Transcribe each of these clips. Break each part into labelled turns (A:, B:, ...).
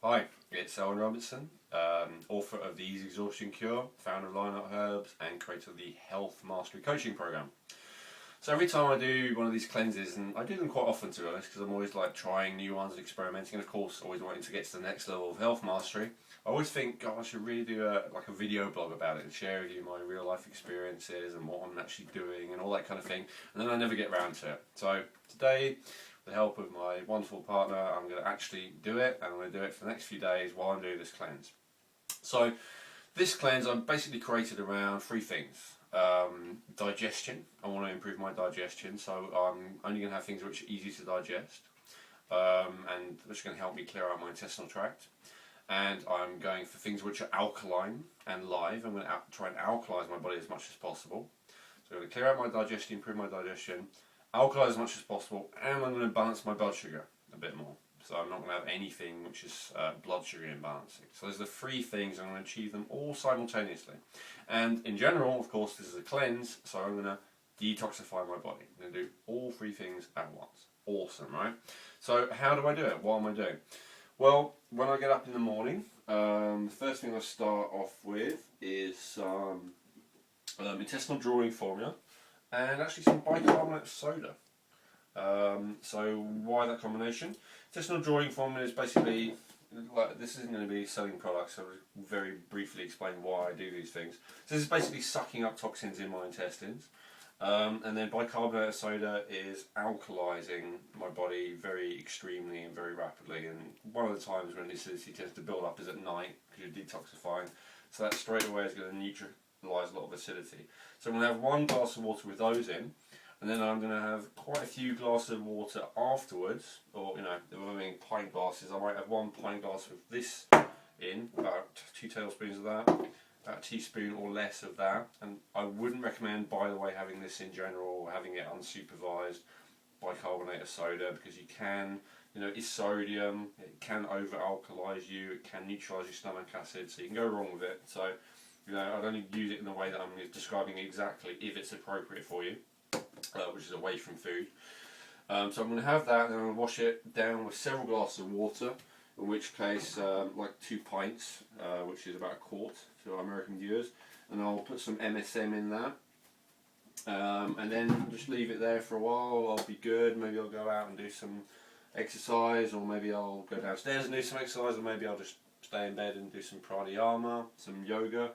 A: Hi, it's Elwin, author of The Easy Exhaustion Cure, founder of Line Up Herbs, and creator of the Health Mastery Coaching Program. So every time I do one of these cleanses, and I do them quite often to be honest, because I'm always like trying new ones and experimenting, and of course always wanting to get to the next level of health mastery, I always think, God, I should really do a video blog about it and share with you my real life experiences and what I'm actually doing and all that kind of thing, and then I never get around to it. So today, with the help of my wonderful partner, I'm going to actually do it, and I'm going to do it for the next few days while I'm doing this cleanse. So this cleanse I've basically created around three things. Digestion, I want to improve my digestion, so I'm only going to have things which are easy to digest, and which are going to help me clear out my intestinal tract. And I'm going for things which are alkaline and live. I'm going to try and alkalise my body as much as possible. So I'm going to clear out my digestion, improve my digestion, alkalise as much as possible, and I'm going to balance my blood sugar a bit more. So I'm not going to have anything which is blood sugar imbalancing. So there's the three things, I'm going to achieve them all simultaneously. And in general, of course, this is a cleanse, so I'm going to detoxify my body. I'm going to do all three things at once. Awesome, right? So how do I do it? What am I doing? Well, when I get up in the morning, the first thing I start off with is some intestinal drawing formula and actually some bicarbonate of soda. So why that combination? Intestinal drawing formula is basically, like, this isn't going to be selling products, so I'll very briefly explain why I do these things. So this is basically sucking up toxins in my intestines. And then bicarbonate of soda is alkalising my body very extremely and very rapidly, and one of the times when acidity tends to build up is at night because you're detoxifying, so that straight away is going to neutralise a lot of acidity. So I'm going to have one glass of water with those in, and then I'm going to have quite a few glasses of water afterwards, or if I'm having pint glasses, I might have one pint glass with this in, about 2 tablespoons of that, about a teaspoon or less of that. And I wouldn't recommend, by the way, having this in general or having it unsupervised bicarbonate of soda, because you can, it's sodium, it can over alkalise you, it can neutralise your stomach acid, so you can go wrong with it. So I'd only use it in the way that I'm describing exactly if it's appropriate for you, which is away from food. So I'm going to have that, and then I'm going to wash it down with several glasses of water, in which case like 2 pints, which is about a quart to our American viewers, and I'll put some MSM in that, and then just leave it there for a while. I'll be good. Maybe I'll go out and do some exercise, or maybe I'll go downstairs and do some exercise, or maybe I'll just stay in bed and do some pranayama, some yoga,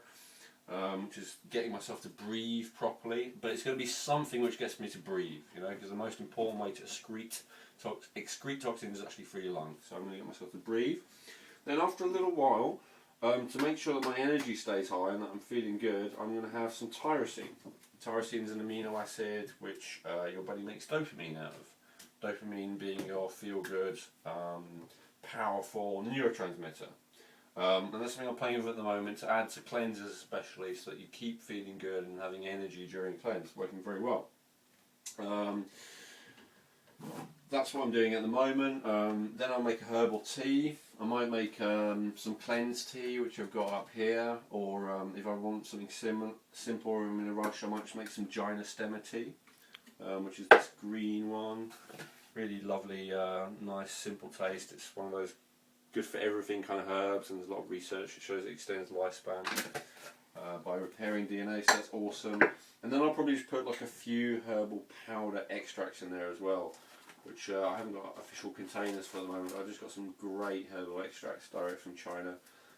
A: which is getting myself to breathe properly. But it's going to be something which gets me to breathe, because the most important way to excrete toxins is actually through your lungs. So I'm going to get myself to breathe. Then after a little while, to make sure that my energy stays high and that I'm feeling good, I'm going to have some tyrosine. Tyrosine is an amino acid which your body makes dopamine out of. Dopamine being your feel-good, powerful neurotransmitter. And that's something I'm playing with at the moment to add to cleanses especially, so that you keep feeling good and having energy during cleanse. Working very well. That's what I'm doing at the moment. Then I'll make a herbal tea. I might make some cleanse tea, which I've got up here, or if I want something simple or I'm in a rush, I might just make some gynostemma tea, which is this green one. Really lovely, nice, simple taste. It's one of those good for everything kind of herbs, and there's a lot of research that shows it extends lifespan by repairing DNA, so that's awesome. And then I'll probably just put like a few herbal powder extracts in there as well, which I haven't got official containers for the moment. I've just got some great herbal extracts direct from China,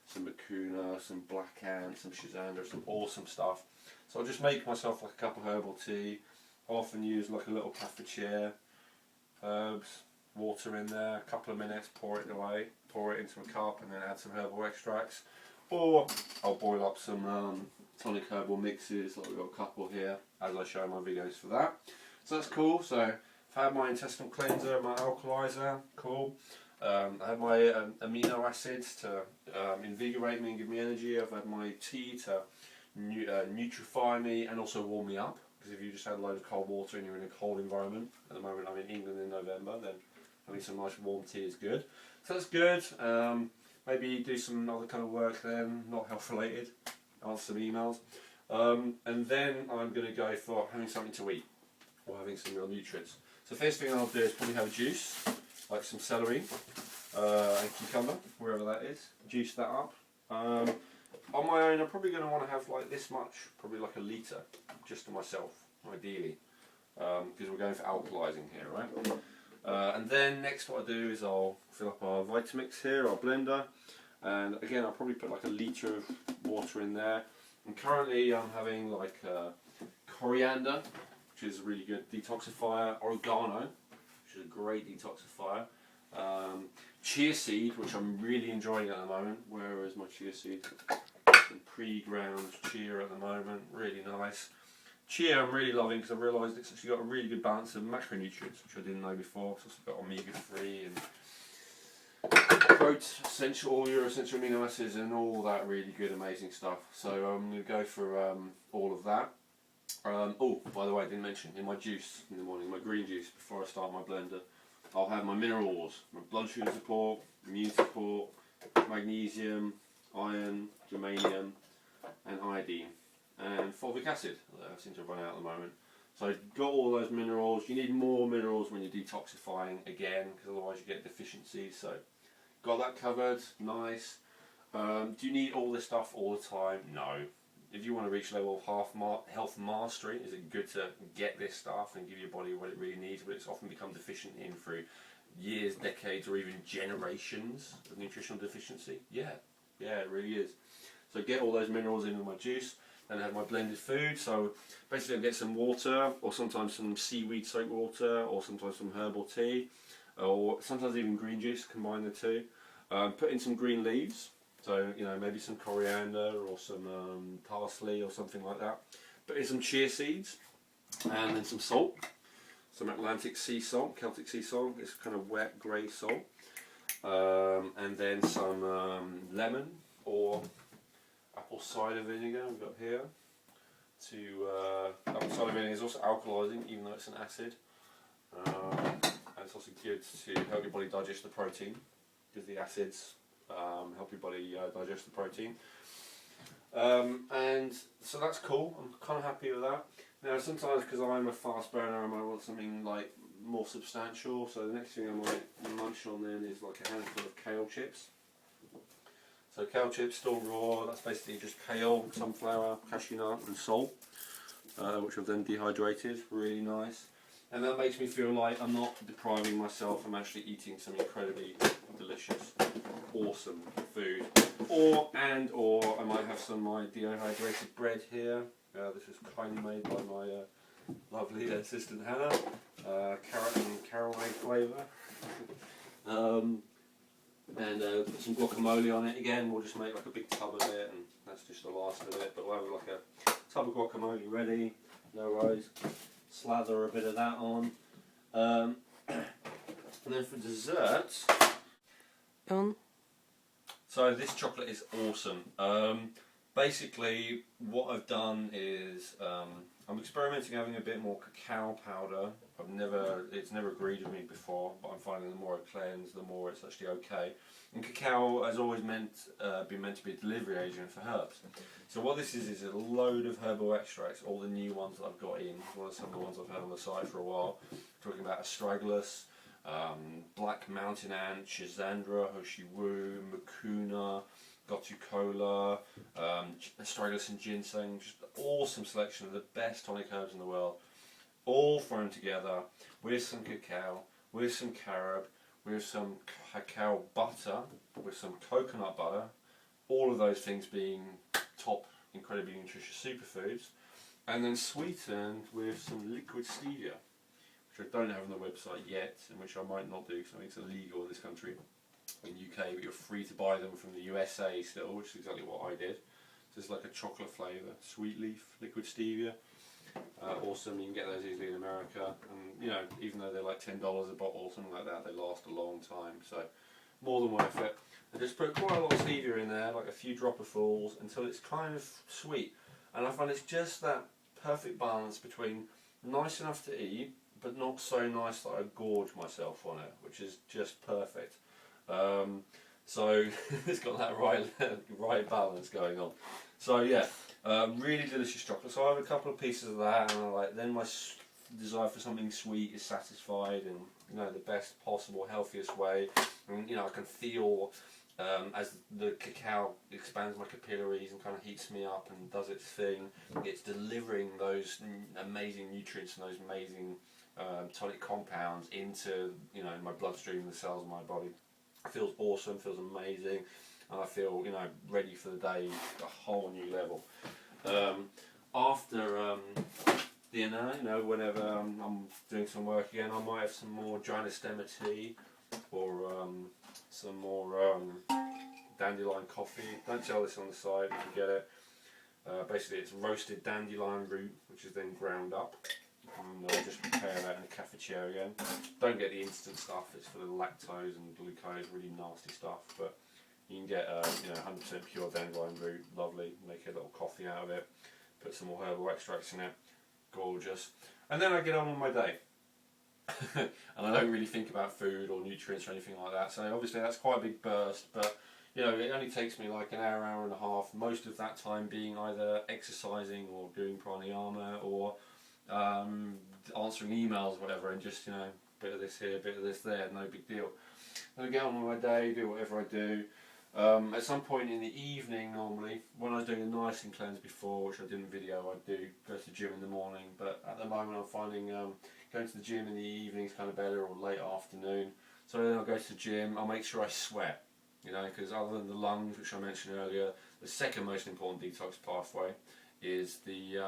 A: some Mucuna, some black ant, some Shazanda, some awesome stuff. So I'll just make myself like a cup of herbal tea. I often use like a little cafetiere, herbs, water in there, a couple of minutes, pour it away, pour it into a cup, and then add some herbal extracts. Or I'll boil up some tonic herbal mixes, like we've got a couple here, as I show in my videos for that. So that's cool. So I've had my intestinal cleanser, my alkalizer, cool. I had my amino acids to invigorate me and give me energy. I've had my tea to nutrify me and also warm me up, because if you just had a load of cold water and you're in a cold environment, at the moment I'm in England in November, then having some nice warm tea is good. So that's good. Maybe do some other kind of work then, not health related, answer some emails. And then I'm going to go for having something to eat, or having some real nutrients. So first thing I'll do is probably have a juice, like some celery, and cucumber, wherever that is. Juice that up. On my own, I'm probably going to want to have like this much, probably like a litre, just to myself, ideally, because we're going for alkalising here, right? And then next what I do is I'll fill up our Vitamix here, our blender, and again I'll probably put like a litre of water in there. And currently I'm having like coriander, which is a really good detoxifier, oregano, which is a great detoxifier, chia seed, which I'm really enjoying at the moment. Where is my chia seed? Some pre-ground chia at the moment, really nice. Chia I'm really loving because I've realised it's actually got a really good balance of macronutrients, which I didn't know before. It's also got omega-3 and all your essential amino acids and all that really good, amazing stuff. So I'm going to go for all of that. Oh, by the way, I didn't mention, in my juice in the morning, my green juice, before I start my blender, I'll have my minerals, my blood sugar support, immune support, magnesium, iron, germanium, and iodine, and fulvic acid. I seem to run out at the moment. So I've got all those minerals. You need more minerals when you're detoxifying again, because otherwise you get deficiencies. So got that covered, nice. Do you need all this stuff all the time? No. If you want to reach a level of health mastery, is it good to get this stuff and give your body what it really needs, but it's often become deficient in through years, decades, or even generations of nutritional deficiency? Yeah, it really is. So get all those minerals in my juice, then have my blended food. So basically I get some water, or sometimes some seaweed soaked water, or sometimes some herbal tea, or sometimes even green juice, combine the two. Put in some green leaves. So, you know, maybe some coriander or some parsley or something like that. Put in some chia seeds and then some salt. Some Atlantic sea salt, Celtic sea salt. It's kind of wet grey salt. And then some lemon or apple cider vinegar we've got here. Apple cider vinegar is also alkalising, even though it's an acid. And it's also good to help your body digest the protein, because the acids help your body digest the protein. And so that's cool. I'm kind of happy with that. Now sometimes, because I'm a fast burner, I might want something like more substantial. So the next thing I might munch on then is like a handful of kale chips. So kale chips still raw. That's basically just kale, sunflower, cashew nut, and salt, which I've then dehydrated. Really nice. And that makes me feel like I'm not depriving myself. I'm actually eating some incredibly delicious, awesome food. Or I might have some of my dehydrated bread here. This is kindly made by my lovely assistant Hannah. Carrot and caraway flavour. And put some guacamole on it. Again, we'll just make like a big tub of it, and that's just the last of it. But we'll have like a tub of guacamole ready. No worries. Slather a bit of that on. And then for dessert, so this chocolate is awesome. Basically what I've done is I'm experimenting having a bit more cacao powder. It's never agreed with me before, but I'm finding the more I cleanse, the more it's actually okay. And cacao has always been meant to be a delivery agent for herbs. So what this is a load of herbal extracts, all the new ones that I've got in. Well, some of the ones I've had on the site for a while. Talking about astragalus, black mountain ant, schizandra, hoshiwu, mucuna, gotu-kola, astragalus and ginseng. Just an awesome selection of the best tonic herbs in the world, all thrown together with some cacao, with some carob, with some cacao butter, with some coconut butter, all of those things being top incredibly nutritious superfoods, and then sweetened with some liquid stevia, which I don't have on the website yet, and which I might not do because I think it's illegal in this country, in the UK, but you're free to buy them from the USA still, which is exactly what I did. So it's like a chocolate flavour, sweet leaf, liquid stevia. Awesome, you can get those easily in America, and you know, even though they're like $10 a bottle or something like that, they last a long time, so more than worth it. I just put quite a lot of stevia in there, like a few dropperfuls, until it's kind of sweet, and I find it's just that perfect balance between nice enough to eat, but not so nice that I gorge myself on it, which is just perfect. So it's got that right balance going on. So yeah, really delicious chocolate. So I have a couple of pieces of that, and then my desire for something sweet is satisfied, and the best possible, healthiest way. And I can feel as the cacao expands my capillaries and kind of heats me up and does its thing, it's delivering those amazing nutrients and those amazing tonic compounds into my bloodstream and the cells of my body. It feels awesome, feels amazing, and I feel ready for the day a whole new level. After dinner, whenever I'm doing some work again, I might have some more Gynostema tea or some more dandelion coffee. Don't sell this on the side, you can get it. Basically it's roasted dandelion root, which is then ground up, and I'll just prepare that in a cafetiere again. Don't get the instant stuff, it's full of lactose and glucose, really nasty stuff, but you can get 100% pure dandelion root, lovely, make a little coffee out of it, put some more herbal extracts in it, gorgeous. And then I get on with my day. And I don't really think about food or nutrients or anything like that, so obviously that's quite a big burst, but it only takes me like an hour, hour and a half, most of that time being either exercising or doing pranayama or answering emails or whatever, and just bit of this here, bit of this there, no big deal. Then I get on with my day, do whatever I do. At some point in the evening, normally, when I was doing a niacin cleanse before, which I didn't video, I do go to the gym in the morning, but at the moment I'm finding going to the gym in the evening is kind of better, or late afternoon. So then I'll go to the gym, I'll make sure I sweat, because other than the lungs, which I mentioned earlier, the second most important detox pathway is the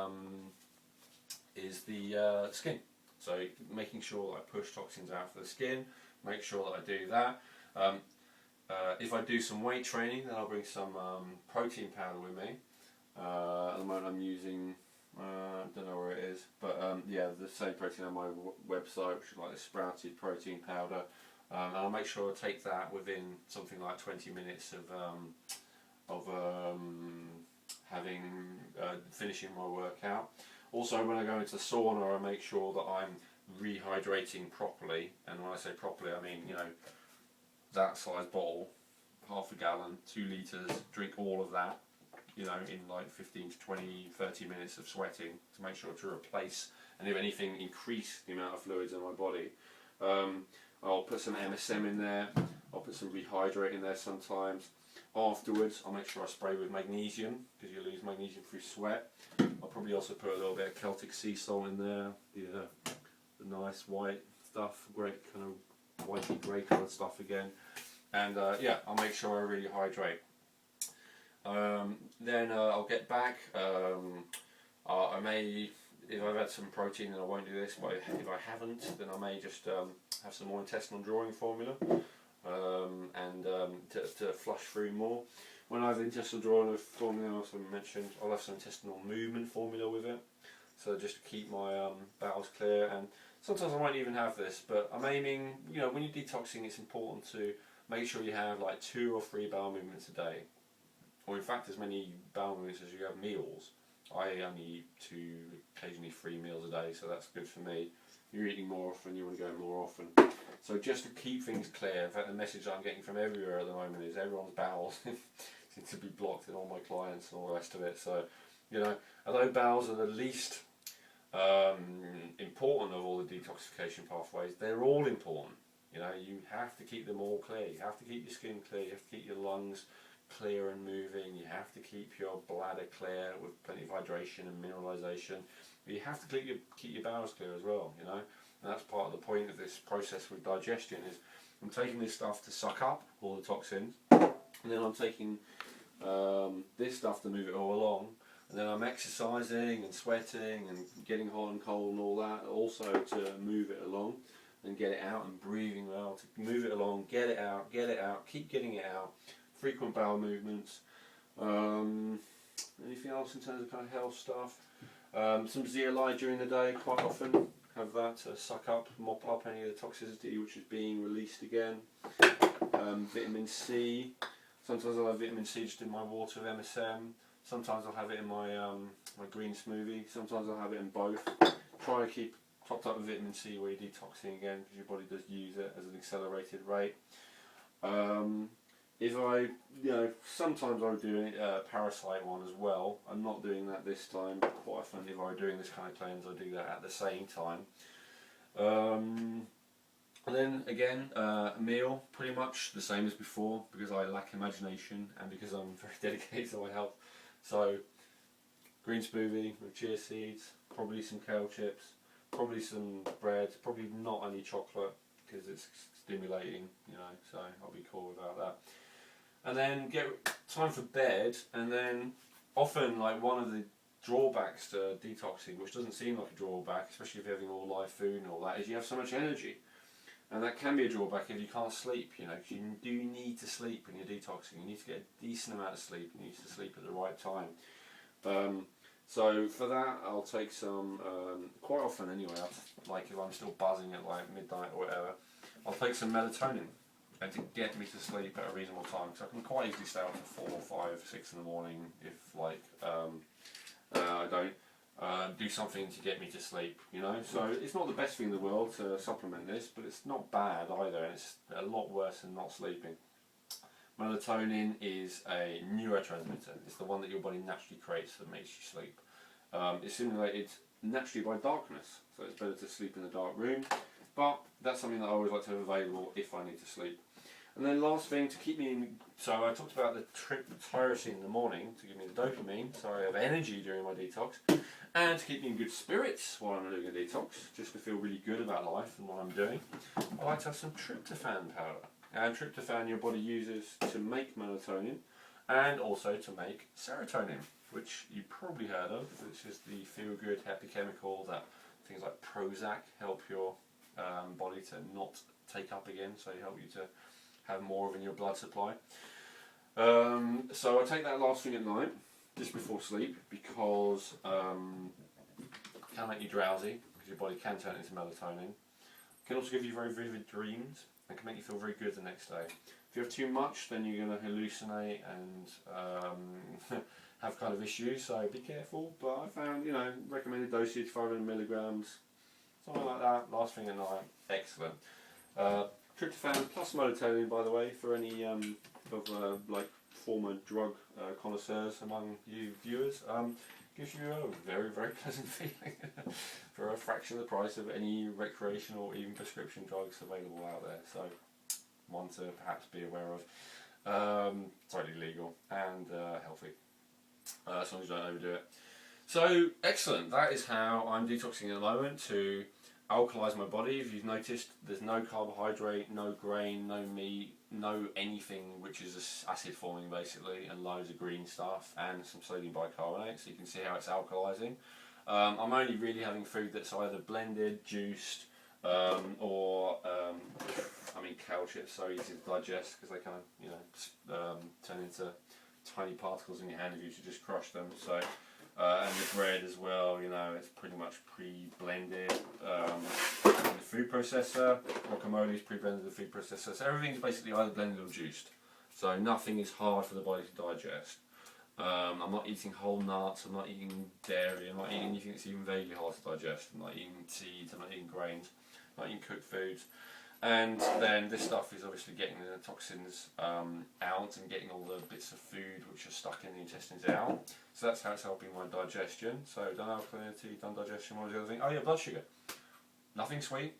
A: skin. So making sure that I push toxins out for the skin, make sure that I do that. If I do some weight training, then I'll bring some protein powder with me. At the moment I'm using, I don't know where it is, but yeah, the same protein on my website, which is like the sprouted protein powder. And I'll make sure I take that within something like 20 minutes of finishing my workout. Also, when I go into the sauna, I make sure that I'm rehydrating properly, and when I say properly, I mean that size bottle, half a gallon, 2 litres, drink all of that, in like 15 to 20, 30 minutes of sweating to make sure to replace and if anything increase the amount of fluids in my body. I'll put some MSM in there, I'll put some rehydrate in there sometimes. Afterwards I'll make sure I spray with magnesium, because you lose magnesium through sweat. I'll probably also put a little bit of Celtic sea salt in there, the nice white stuff, great kind of whitey grey coloured stuff again. And yeah, I'll make sure I really hydrate. Then I'll get back. I may, if I've had some protein, then I won't do this, but if I haven't, then I may just have some more intestinal drawing formula and to flush through more. When I have intestinal drawing formula, I also mentioned, I'll have some intestinal movement formula with it, so just to keep my bowels clear. And sometimes I won't even have this, but I'm aiming, when you're detoxing, it's important to make sure you have like 2 or 3 bowel movements a day, or in fact as many bowel movements as you have meals. I only eat 2, occasionally 3 meals a day, so that's good for me. You're eating more often, you want to go more often. So just to keep things clear, in fact the message I'm getting from everywhere at the moment is everyone's bowels seem to be blocked in all my clients and all the rest of it. So, although bowels are the least important of all the detoxification pathways, they're all important. You have to keep them all clear. You have to keep your skin clear, you have to keep your lungs clear and moving, you have to keep your bladder clear with plenty of hydration and mineralisation, but you have to keep your bowels clear as well, and that's part of the point of this process with digestion. Is I'm taking this stuff to suck up all the toxins, and then I'm taking this stuff to move it all along, and then I'm exercising and sweating and getting hot and cold and all that also to move it along and get it out, and breathing well to move it along, get it out, keep getting it out. Frequent bowel movements. Anything else in terms of kind of health stuff? Some zeolite during the day, quite often. Have that to suck up, mop up any of the toxicity which is being released again. Vitamin C. Sometimes I'll have vitamin C just in my water with MSM. Sometimes I'll have it in my my green smoothie. Sometimes I'll have it in both. Try to keep topped up with vitamin C where you're detoxing again, because your body does use it as an accelerated rate. If I, sometimes I'll do a parasite one as well. I'm not doing that this time. Quite often, if I'm doing this kind of cleanse, I do that at the same time. And then again, a meal, pretty much the same as before, because I lack imagination and because I'm very dedicated to my health. So, green smoothie with chia seeds, probably some kale chips, probably some bread, probably not any chocolate because it's stimulating, you know, so I'll be cool without that. And then get time for bed, and then often like one of the drawbacks to detoxing, which doesn't seem like a drawback, especially if you're having all live food and all that, is you have so much energy. And that can be a drawback if you can't sleep, you know, because you do need to sleep when you're detoxing. You need to get a decent amount of sleep, you need to sleep at the right time. So for that, I'll take some, quite often anyway, like if I'm still buzzing at like midnight or whatever, I'll take some melatonin and to get me to sleep at a reasonable time, because I can quite easily stay up to 4, 5, 6 in the morning if like I don't do something to get me to sleep, you know. So it's not the best thing in the world to supplement this, but it's not bad either, and it's a lot worse than not sleeping. Melatonin is a neurotransmitter. It's the one that your body naturally creates that makes you sleep. It's stimulated naturally by darkness, so it's better to sleep in a dark room, but that's something that I always like to have available if I need to sleep. And then last thing, to keep me in, so I talked about the tyrosine in the morning to give me the dopamine, so I have energy during my detox, and to keep me in good spirits while I'm doing a detox, just to feel really good about life and what I'm doing, I like to have some tryptophan powder. And tryptophan your body uses to make melatonin and also to make serotonin, which you probably heard of, which is the feel-good happy chemical that things like Prozac help your body to not take up again, so they help you to have more of in your blood supply. So I take that last thing at night, just before sleep, because it can make you drowsy, because your body can turn into melatonin. It can also give you very vivid dreams and can make you feel very good the next day. If you have too much, then you're going to hallucinate and have kind of issues, so be careful. But I found, you know, recommended dosage 500 milligrams, something like that, last thing at night, excellent. Tryptophan plus melatonin, by the way, for any like former drug connoisseurs among you viewers, gives you a very, very pleasant feeling for a fraction of the price of any recreational or even prescription drugs available out there. So, one to perhaps be aware of. Totally legal and healthy, as long as you don't overdo it. So, excellent. That is how I'm detoxing at the moment to alkalise my body. If you've noticed, there's no carbohydrate, no grain, no meat, no anything which is acid forming basically, and loads of green stuff and some sodium bicarbonate, so you can see how it's alkalising. I'm only really having food that's either blended, juiced, or I mean kale chips, so easy to digest because they kind of, you know, turn into tiny particles in your hand if you should just crush them. So and the bread as well, you know, it's pretty much pre-blended in the food processor. Guacamole is pre-blended in the food processor. So everything's basically either blended or juiced. So nothing is hard for the body to digest. I'm not eating whole nuts, I'm not eating dairy, I'm not eating anything that's even vaguely hard to digest. I'm not eating seeds, I'm not eating grains, I'm not eating cooked foods. And then this stuff is obviously getting the toxins out and getting all the bits of food which are stuck in the intestines out. So that's how it's helping my digestion. So done alkalinity, done digestion, what was the other thing? Oh yeah, blood sugar. Nothing sweet,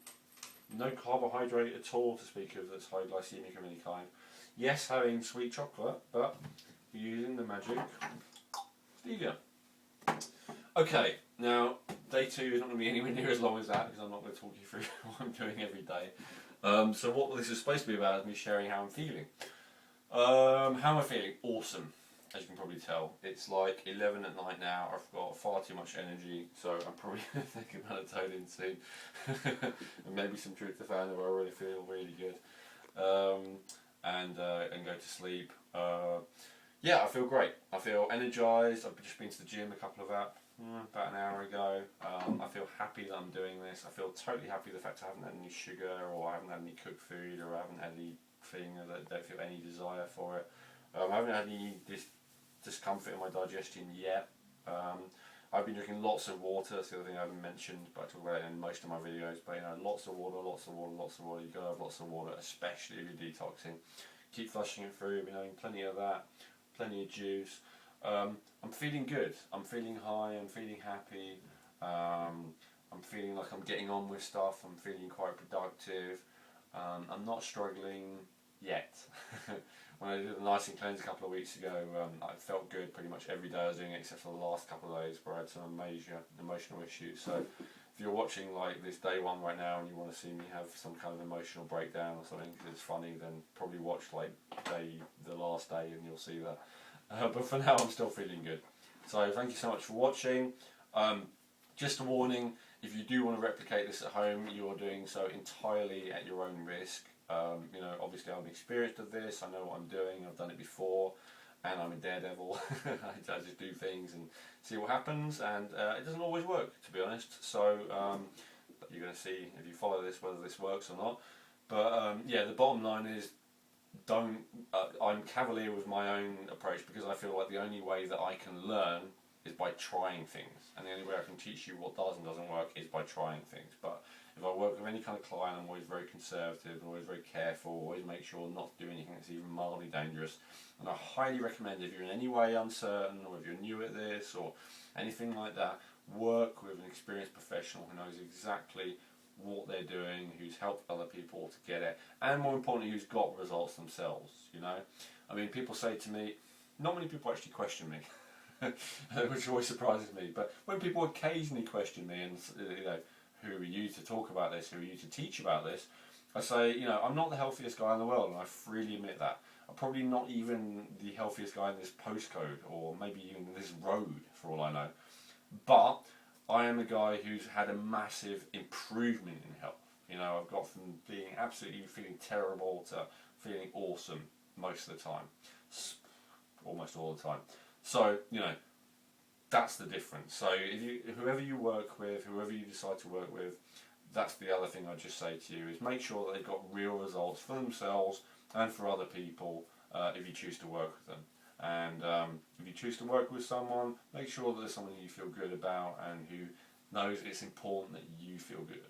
A: no carbohydrate at all to speak of that's high glycemic of any kind. Yes, having sweet chocolate, but using the magic stevia. Okay, now day 2 is not going to be anywhere near as long as that because I'm not going to talk you through what I'm doing every day. So what this is supposed to be about is me sharing how I'm feeling. How am I feeling? Awesome, as you can probably tell. It's like 11 at night now, I've got far too much energy, so I'm probably going to take a melatonin soon. And maybe some tryptophan if I really feel really good. And go to sleep. Yeah, I feel great. I feel energised. I've just been to the gym about an hour ago. I feel happy that I'm doing this. I feel totally happy with the fact I haven't had any sugar, or I haven't had any cooked food, or I haven't had anything that I don't feel any desire for it. I haven't had any discomfort in my digestion yet. I've been drinking lots of water. That's the other thing I haven't mentioned, but I talk about it in most of my videos. But you know, lots of water, lots of water, lots of water. You've got to have lots of water, especially if you're detoxing. Keep flushing it through. I've been having plenty of that, plenty of juice. I'm feeling good. I'm feeling high. I'm feeling happy. I'm feeling like I'm getting on with stuff. I'm feeling quite productive. I'm not struggling yet. When I did the Nice and Cleanse a couple of weeks ago, I felt good pretty much every day I was doing it, except for the last couple of days where I had some major emotional issues. So if you're watching like this day one right now and you want to see me have some kind of emotional breakdown or something because it's funny, then probably watch like the last day and you'll see that. But for now I'm still feeling good. So thank you so much for watching. Just a warning, if you do want to replicate this at home, you're doing so entirely at your own risk. You know, obviously I'm experienced at this, I know what I'm doing, I've done it before, and I'm a daredevil. I just do things and see what happens, and it doesn't always work, to be honest. So you're going to see if you follow this whether this works or not. But yeah, the bottom line is, don't. I'm cavalier with my own approach because I feel like the only way that I can learn is by trying things, and the only way I can teach you what does and doesn't work is by trying things. But if I work with any kind of client, I'm always very conservative, always very careful, always make sure not to do anything that's even mildly dangerous. And I highly recommend, if you're in any way uncertain, or if you're new at this or anything like that, work with an experienced professional who knows exactly what they're doing, who's helped other people to get it, and more importantly, who's got results themselves. You know, I mean, people say to me, not many people actually question me, which always surprises me. But when people occasionally question me, and you know, who are you to talk about this? Who are you to teach about this? I say, you know, I'm not the healthiest guy in the world, and I freely admit that. I'm probably not even the healthiest guy in this postcode, or maybe even this road, for all I know. But I am a guy who's had a massive improvement in health. You know, I've got from being absolutely feeling terrible to feeling awesome most of the time, almost all the time. So, you know, that's the difference. So if you, whoever you work with, whoever you decide to work with, that's the other thing I'd just say to you, is make sure that they've got real results for themselves and for other people if you choose to work with them. And if you choose to work with someone, make sure that there's someone you feel good about and who knows it's important that you feel good.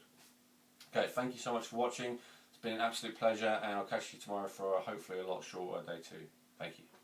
A: Okay, thank you so much for watching. It's been an absolute pleasure, and I'll catch you tomorrow for hopefully a lot shorter day 2. Thank you.